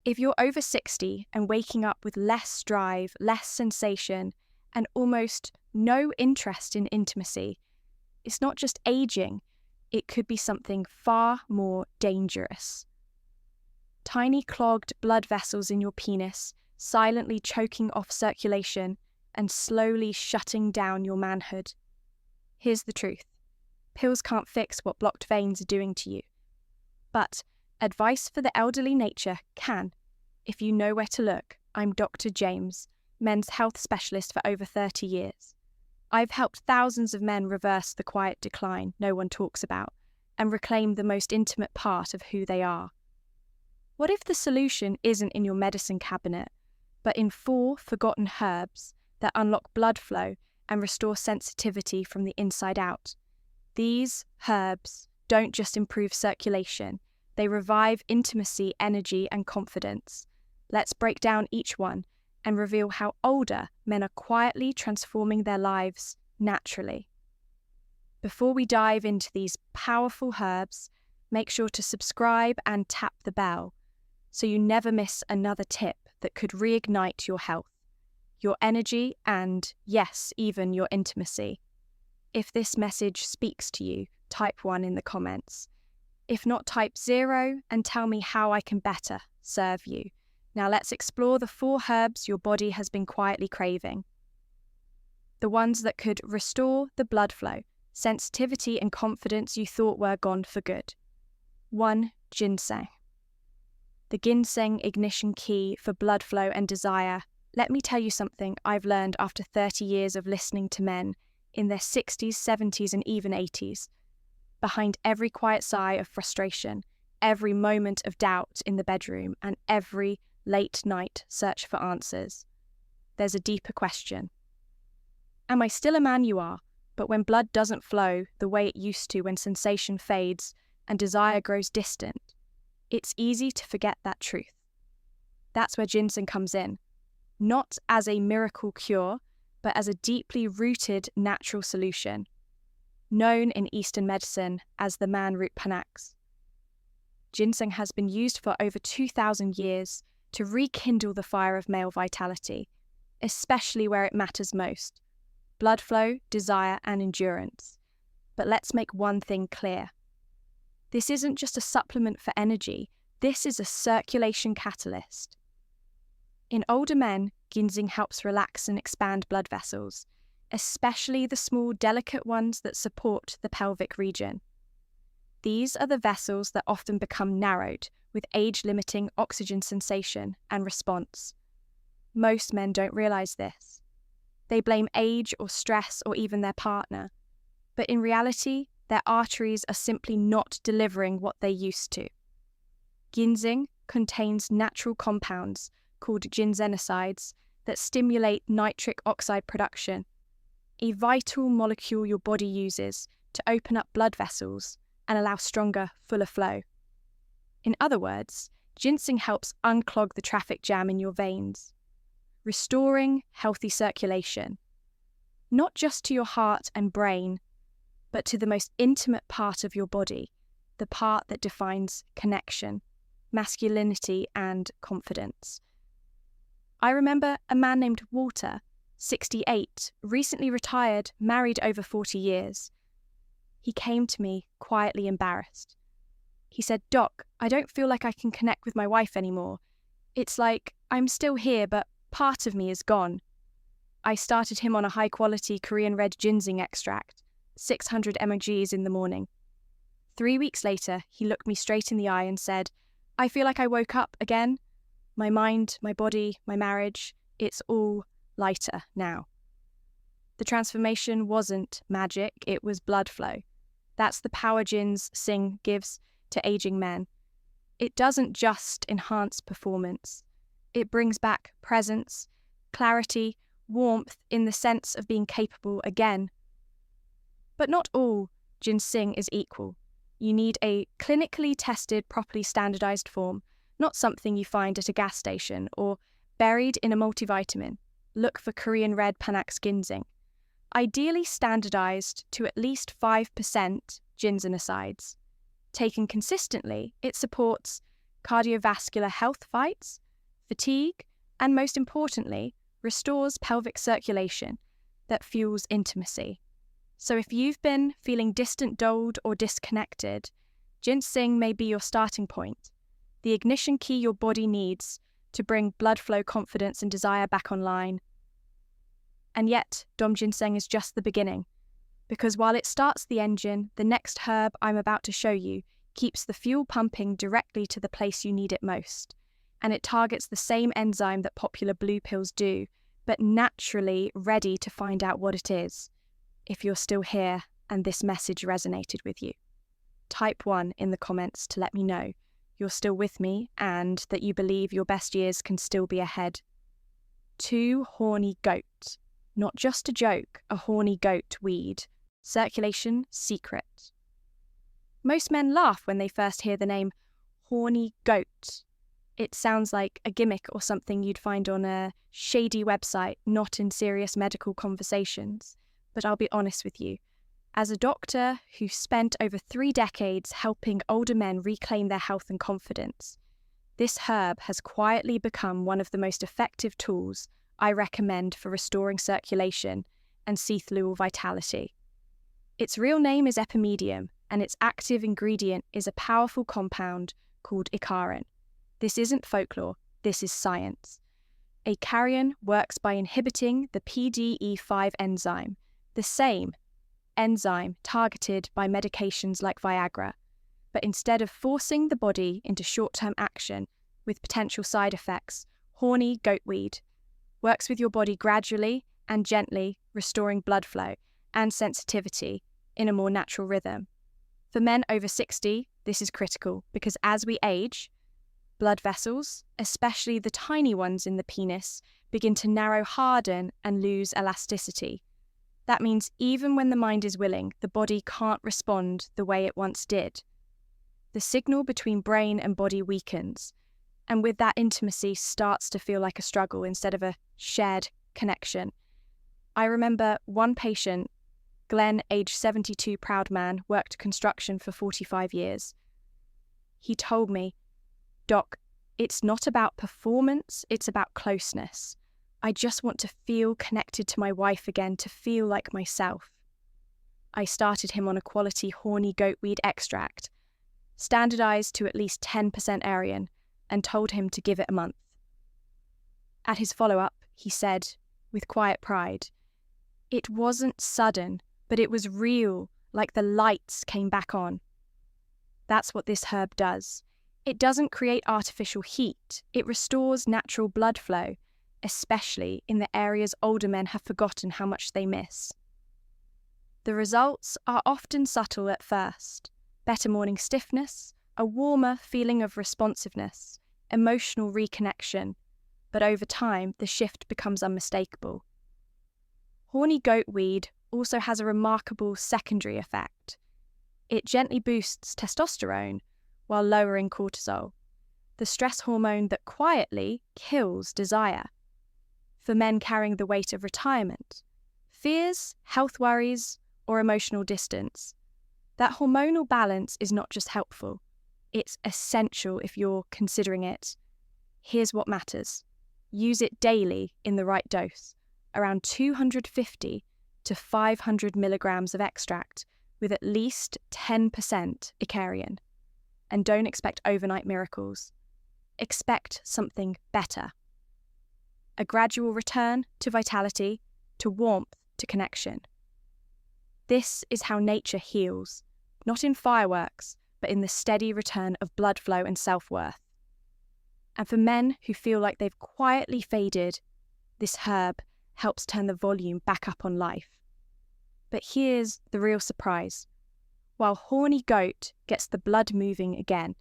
If you're over 60 and waking up with less drive, less sensation, and almost no interest in intimacy, it's not just aging, it could be something far more dangerous. Tiny clogged blood vessels in your penis, silently choking off circulation and slowly shutting down your manhood. Here's the truth. Pills can't fix what blocked veins are doing to you. But advice for the elderly nature can. If you know where to look, I'm Dr. James, men's health specialist for over 30 years. I've helped thousands of men reverse the quiet decline no one talks about and reclaim the most intimate part of who they are. What if the solution isn't in your medicine cabinet, but in 4 forgotten herbs that unlock blood flow and restore sensitivity from the inside out? These herbs don't just improve circulation, they revive intimacy, energy, and confidence. Let's break down each one and reveal how older men are quietly transforming their lives naturally. Before we dive into these powerful herbs, make sure to subscribe and tap the bell so you never miss another tip that could reignite your health, your energy, and, yes, even your intimacy. If this message speaks to you, type 1 in the comments. If not, type 0 and tell me how I can better serve you. Now let's explore the 4 herbs your body has been quietly craving. The ones that could restore the blood flow, sensitivity and confidence you thought were gone for good. 1. Ginseng. The ginseng ignition key for blood flow and desire. Let me tell you something I've learned after 30 years of listening to men in their 60s, 70s, and even 80s. Behind every quiet sigh of frustration, every moment of doubt in the bedroom, and every late-night search for answers, there's a deeper question. Am I still a man? You are, but when blood doesn't flow the way it used to, when sensation fades and desire grows distant, it's easy to forget that truth. That's where ginseng comes in, not as a miracle cure, but as a deeply rooted natural solution, known in Eastern medicine as the man root panax. Ginseng has been used for over 2,000 years to rekindle the fire of male vitality, especially where it matters most: blood flow, desire, and endurance. But let's make one thing clear. This isn't just a supplement for energy, this is a circulation catalyst. In older men, ginseng helps relax and expand blood vessels, especially the small, delicate ones that support the pelvic region. These are the vessels that often become narrowed with age-limiting oxygen sensation and response. Most men don't realize this. They blame age or stress or even their partner, but in reality, their arteries are simply not delivering what they used to. Ginseng contains natural compounds called ginsenosides that stimulate nitric oxide production, a vital molecule your body uses to open up blood vessels and allow stronger, fuller flow. In other words, ginseng helps unclog the traffic jam in your veins, restoring healthy circulation, not just to your heart and brain, but to the most intimate part of your body, the part that defines connection, masculinity, and confidence. I remember a man named Walter, 68, recently retired, married over 40 years. He came to me quietly embarrassed. He said, "Doc, I don't feel like I can connect with my wife anymore. It's like I'm still here, but part of me is gone." I started him on a high-quality Korean red ginseng extract, 600 mgs in the morning. 3 weeks later, he looked me straight in the eye and said, "I feel like I woke up again. My mind, my body, my marriage, it's all lighter now." The transformation wasn't magic, it was blood flow. That's the power ginseng gives to aging men. It doesn't just enhance performance. It brings back presence, clarity, warmth in the sense of being capable again. But not all ginseng is equal. You need a clinically tested, properly standardized form, not something you find at a gas station or buried in a multivitamin. Look for Korean red panax ginseng. Ideally standardized to at least 5% ginsenosides. Taken consistently, it supports cardiovascular health fights, fatigue, and most importantly, restores pelvic circulation that fuels intimacy. So if you've been feeling distant, dulled, or disconnected, ginseng may be your starting point, the ignition key your body needs to bring blood flow, confidence, and desire back online. And yet, Dom Ginseng is just the beginning, because while it starts the engine, the next herb I'm about to show you keeps the fuel pumping directly to the place you need it most, and it targets the same enzyme that popular blue pills do, but naturally ready to find out what it is. If you're still here and this message resonated with you, type 1 in the comments to let me know you're still with me and that you believe your best years can still be ahead. 2 horny goat. Not just a joke, a horny goat weed. Circulation secret. Most men laugh when they first hear the name horny goat. It sounds like a gimmick or something you'd find on a shady website, not in serious medical conversations. But I'll be honest with you. As a doctor who spent over 3 decades helping older men reclaim their health and confidence, this herb has quietly become one of the most effective tools I recommend for restoring circulation and see-through vitality. Its real name is epimedium, and its active ingredient is a powerful compound called icariin. This isn't folklore, this is science. Icariin works by inhibiting the PDE5 enzyme, the same enzyme targeted by medications like Viagra, but instead of forcing the body into short-term action with potential side effects, horny goatweed works with your body gradually and gently, restoring blood flow and sensitivity in a more natural rhythm. For men over 60, this is critical because as we age, blood vessels, especially the tiny ones in the penis, begin to narrow, harden, and lose elasticity. That means even when the mind is willing, the body can't respond the way it once did. The signal between brain and body weakens, and with that, intimacy starts to feel like a struggle instead of a shared connection. I remember one patient, Glenn, age 72, proud man, worked construction for 45 years. He told me, "Doc, it's not about performance, it's about closeness. I just want to feel connected to my wife again, to feel like myself." I started him on a quality horny goatweed extract, standardized to at least 10% Aryan, and told him to give it a month. At his follow-up, he said, with quiet pride, "It wasn't sudden, but it was real, like the lights came back on." That's what this herb does. It doesn't create artificial heat, it restores natural blood flow, especially in the areas older men have forgotten how much they miss. The results are often subtle at first. Better morning stiffness, a warmer feeling of responsiveness, emotional reconnection, but over time the shift becomes unmistakable. Horny goatweed also has a remarkable secondary effect. It gently boosts testosterone while lowering cortisol, the stress hormone that quietly kills desire. For men carrying the weight of retirement, fears, health worries, or emotional distance, that hormonal balance is not just helpful, it's essential if you're considering it. Here's what matters. Use it daily in the right dose, around 250 to 500 milligrams of extract with at least 10% icariin. And don't expect overnight miracles. Expect something better. A gradual return to vitality, to warmth, to connection. This is how nature heals, not in fireworks, but in the steady return of blood flow and self-worth. And for men who feel like they've quietly faded, this herb helps turn the volume back up on life. But here's the real surprise. While horny goat gets the blood moving again,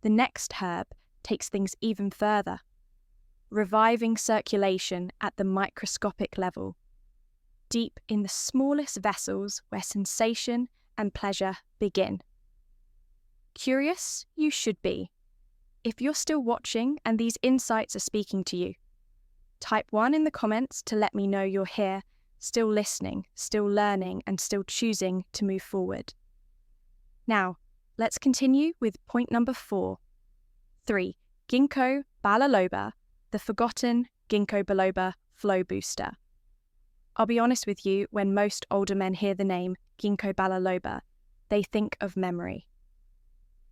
the next herb takes things even further, reviving circulation at the microscopic level, deep in the smallest vessels where sensation and pleasure begin. Curious? You should be. If you're still watching and these insights are speaking to you, type 1 in the comments to let me know you're here, still listening, still learning, and still choosing to move forward. Now, let's continue with point number 4. 3. Ginkgo biloba, the forgotten Ginkgo biloba flow booster. I'll be honest with you, when most older men hear the name Ginkgo biloba, they think of memory.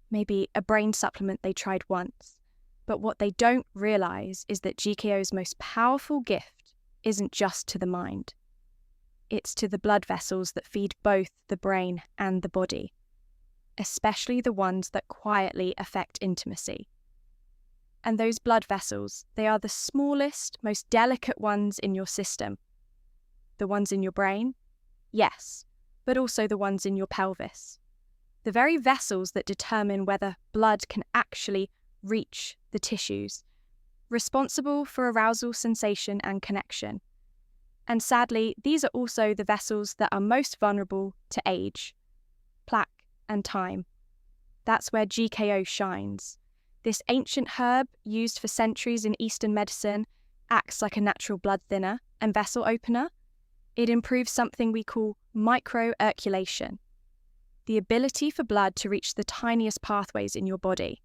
Maybe a brain supplement they tried once. But what they don't realize is that GKO's most powerful gift isn't just to the mind. It's to the blood vessels that feed both the brain and the body, especially the ones that quietly affect intimacy. And those blood vessels, they are the smallest, most delicate ones in your system. The ones in your brain? Yes, but also the ones in your pelvis. The very vessels that determine whether blood can actually reach the tissues, responsible for arousal, sensation, and connection. And sadly, these are also the vessels that are most vulnerable to age, plaque, and time. That's where GKO shines. This ancient herb, used for centuries in Eastern medicine, acts like a natural blood thinner and vessel opener. It improves something we call microirculation, the ability for blood to reach the tiniest pathways in your body.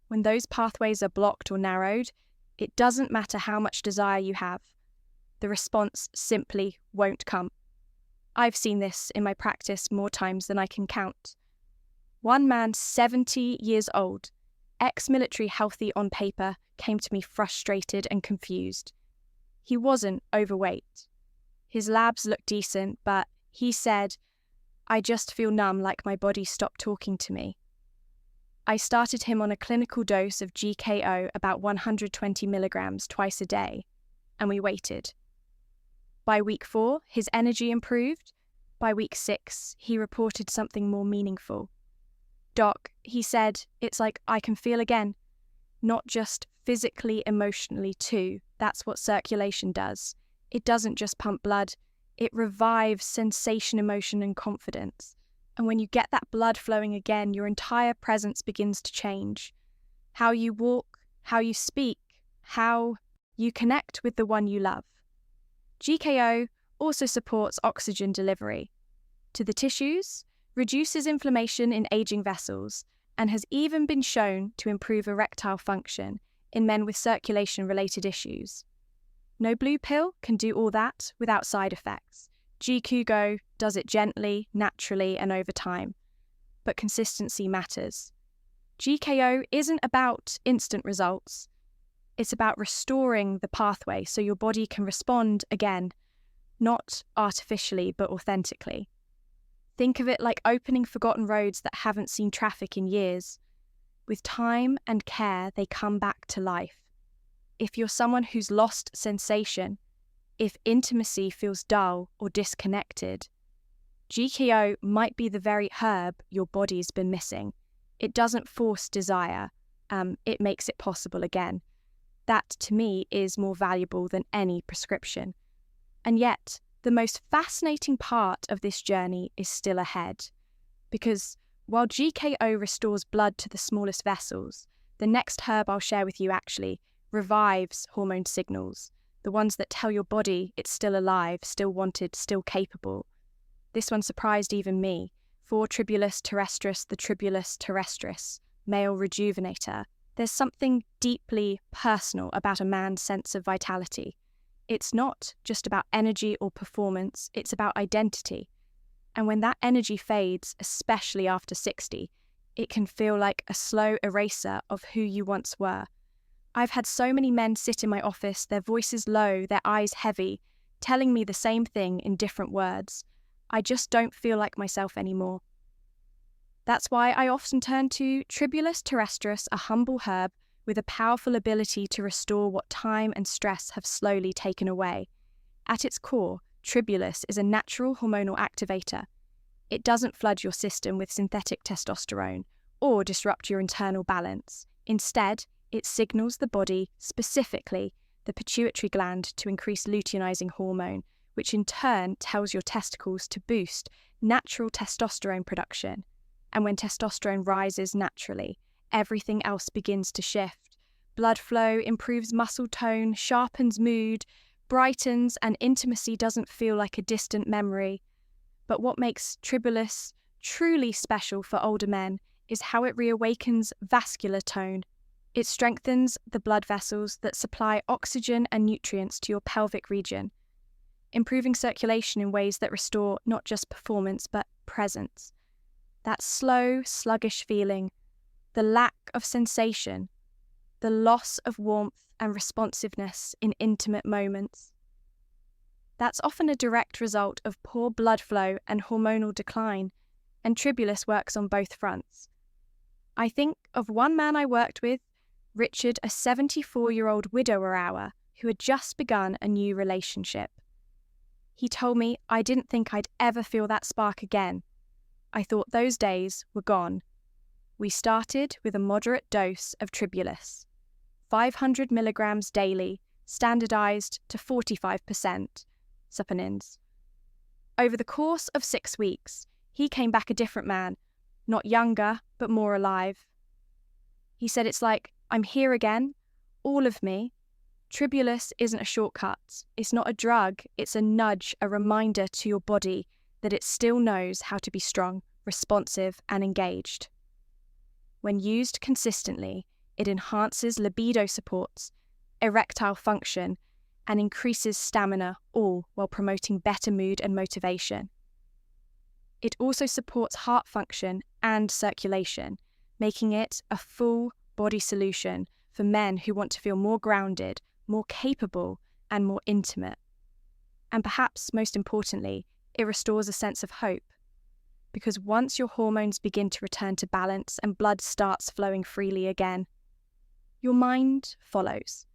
When those pathways are blocked or narrowed, it doesn't matter how much desire you have. The response simply won't come. I've seen this in my practice more times than I can count. One man, 70 years old, ex-military, healthy on paper, came to me frustrated and confused. He wasn't overweight. His labs looked decent, but he said, "I just feel numb, like my body stopped talking to me." I started him on a clinical dose of GKO, about 120 milligrams twice a day, and we waited. By week 4, his energy improved. By week 6, he reported something more meaningful. "Doc," he said, "it's like I can feel again. Not just physically, emotionally too. That's what circulation does. It doesn't just pump blood. It revives sensation, emotion, and confidence. And when you get that blood flowing again, your entire presence begins to change. How you walk, how you speak, how you connect with the one you love." GKO also supports oxygen delivery to the tissues, reduces inflammation in aging vessels, and has even been shown to improve erectile function in men with circulation-related issues. No blue pill can do all that without side effects. Ginkgo does it gently, naturally, and over time. But consistency matters. GKO isn't about instant results. It's about restoring the pathway so your body can respond again, not artificially but authentically. Think of it like opening forgotten roads that haven't seen traffic in years. With time and care, they come back to life. If you're someone who's lost sensation, if intimacy feels dull or disconnected, GKO might be the very herb your body's been missing. It doesn't force desire, it makes it possible again. That, to me, is more valuable than any prescription. And yet, the most fascinating part of this journey is still ahead. Because while GKO restores blood to the smallest vessels, the next herb I'll share with you actually revives hormone signals, the ones that tell your body it's still alive, still wanted, still capable. This one surprised even me. 4-Tribulus terrestris, the Tribulus terrestris, male rejuvenator. There's something deeply personal about a man's sense of vitality. It's not just about energy or performance, it's about identity. And when that energy fades, especially after 60, it can feel like a slow eraser of who you once were. I've had so many men sit in my office, their voices low, their eyes heavy, telling me the same thing in different words. I just don't feel like myself anymore. That's why I often turn to Tribulus terrestris, a humble herb with a powerful ability to restore what time and stress have slowly taken away. At its core, Tribulus is a natural hormonal activator. It doesn't flood your system with synthetic testosterone or disrupt your internal balance. Instead, it signals the body, specifically the pituitary gland, to increase luteinizing hormone, which in turn tells your testicles to boost natural testosterone production. And when testosterone rises naturally, everything else begins to shift. Blood flow improves muscle tone, sharpens mood, brightens, and intimacy doesn't feel like a distant memory. But what makes Tribulus truly special for older men is how it reawakens vascular tone. It strengthens the blood vessels that supply oxygen and nutrients to your pelvic region, improving circulation in ways that restore not just performance but presence. That slow, sluggish feeling, the lack of sensation, the loss of warmth and responsiveness in intimate moments. That's often a direct result of poor blood flow and hormonal decline, and Tribulus works on both fronts. I think of one man I worked with, Richard, a 74-year-old widower who had just begun a new relationship. He told me, "I didn't think I'd ever feel that spark again. I thought those days were gone." We started with a moderate dose of Tribulus, 500 milligrams daily, standardized to 45% supinins. Over the course of 6 weeks, he came back a different man, not younger, but more alive. He said, "It's like, I'm here again, all of me. Tribulus isn't a shortcut. It's not a drug. It's a nudge, a reminder to your body that it still knows how to be strong, responsive, and engaged." When used consistently, it enhances libido supports, erectile function, and increases stamina, all while promoting better mood and motivation. It also supports heart function and circulation, making it a full body solution for men who want to feel more grounded, more capable, and more intimate. And perhaps most importantly, it restores a sense of hope. Because once your hormones begin to return to balance and blood starts flowing freely again, your mind follows.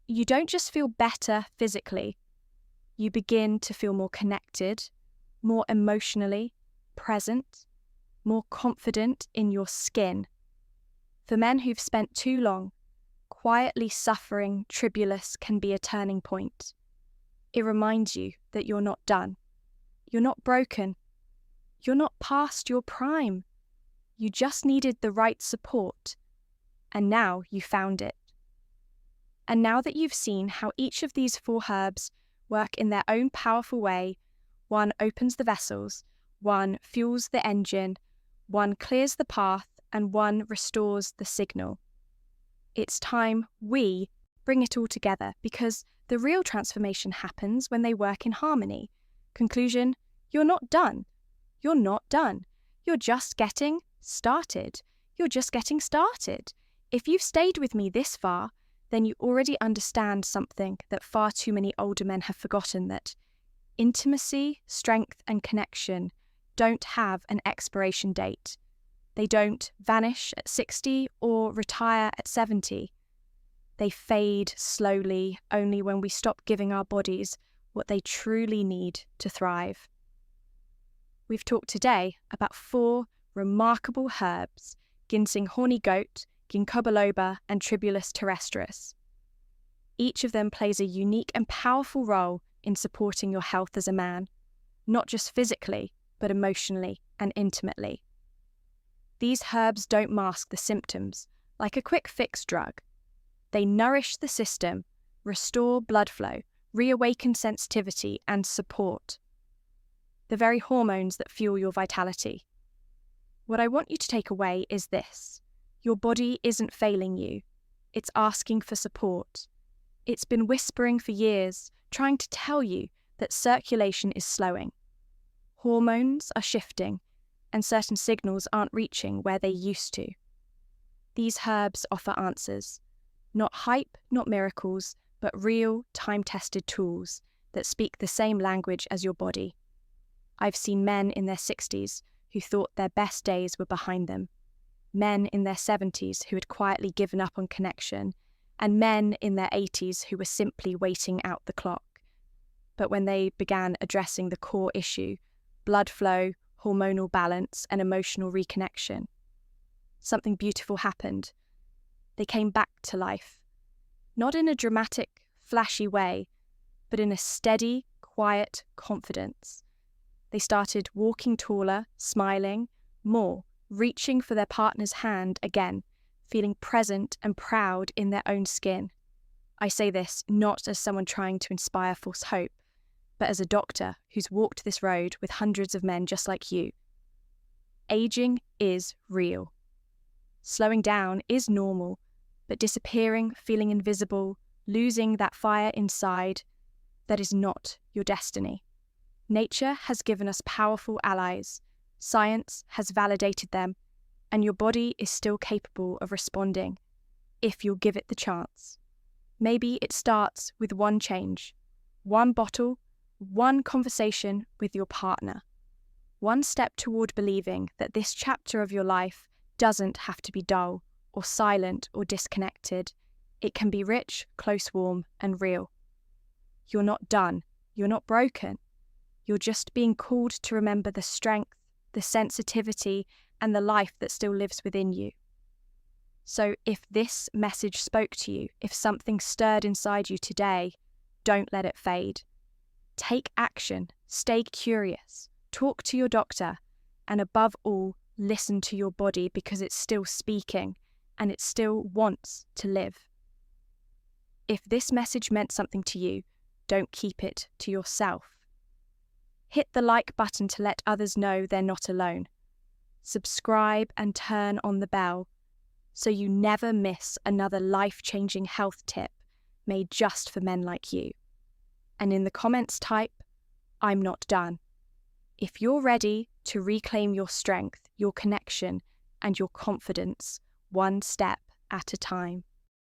You don't just feel better physically, you begin to feel more connected, more emotionally present, more confident in your skin. For men who've spent too long quietly suffering, Tribulus can be a turning point. It reminds you that you're not done. You're not broken. You're not past your prime. You just needed the right support. And now you found it. And now that you've seen how each of these 4 herbs work in their own powerful way, one opens the vessels, one fuels the engine, one clears the path, and one restores the signal. It's time we bring it all together, because the real transformation happens when they work in harmony. Conclusion: you're not done. You're not done. You're just getting started. You're just getting started. If you've stayed with me this far, then you already understand something that far too many older men have forgotten, that intimacy, strength, and connection don't have an expiration date. They don't vanish at 60 or retire at 70. They fade slowly only when we stop giving our bodies what they truly need to thrive. We've talked today about 4 remarkable herbs: Ginseng horny goat, Ginkgo biloba, and Tribulus terrestris. Each of them plays a unique and powerful role in supporting your health as a man, not just physically, but emotionally and intimately. These herbs don't mask the symptoms like a quick fix drug. They nourish the system, restore blood flow, reawaken sensitivity, and support the very hormones that fuel your vitality. What I want you to take away is this: your body isn't failing you. It's asking for support. It's been whispering for years, trying to tell you that circulation is slowing. Hormones are shifting, and certain signals aren't reaching where they used to. These herbs offer answers. Not hype, not miracles, but real, time-tested tools that speak the same language as your body. I've seen men in their 60s who thought their best days were behind them, men in their 70s who had quietly given up on connection, and men in their 80s who were simply waiting out the clock. But when they began addressing the core issue, blood flow, hormonal balance, and emotional reconnection, something beautiful happened. They came back to life, not in a dramatic, flashy way, but in a steady, quiet confidence. They started walking taller, smiling, more, reaching for their partner's hand again, feeling present and proud in their own skin. I say this not as someone trying to inspire false hope, but as a doctor who's walked this road with hundreds of men just like you. Aging is real. Slowing down is normal, but disappearing, feeling invisible, losing that fire inside, that is not your destiny. Nature has given us powerful allies, science has validated them, and your body is still capable of responding if you'll give it the chance. Maybe it starts with one change, one bottle, one conversation with your partner, one step toward believing that this chapter of your life doesn't have to be dull or silent or disconnected. It can be rich, close, warm, and real. You're not done. You're not broken. You're just being called to remember the strength, the sensitivity, and the life that still lives within you. So if this message spoke to you, if something stirred inside you today, don't let it fade. Take action, stay curious, talk to your doctor, and above all, listen to your body because it's still speaking and it still wants to live. If this message meant something to you, don't keep it to yourself. Hit the like button to let others know they're not alone. Subscribe and turn on the bell so you never miss another life-changing health tip made just for men like you. And in the comments type, I'm not done. If you're ready to reclaim your strength, your connection, and your confidence, one step at a time.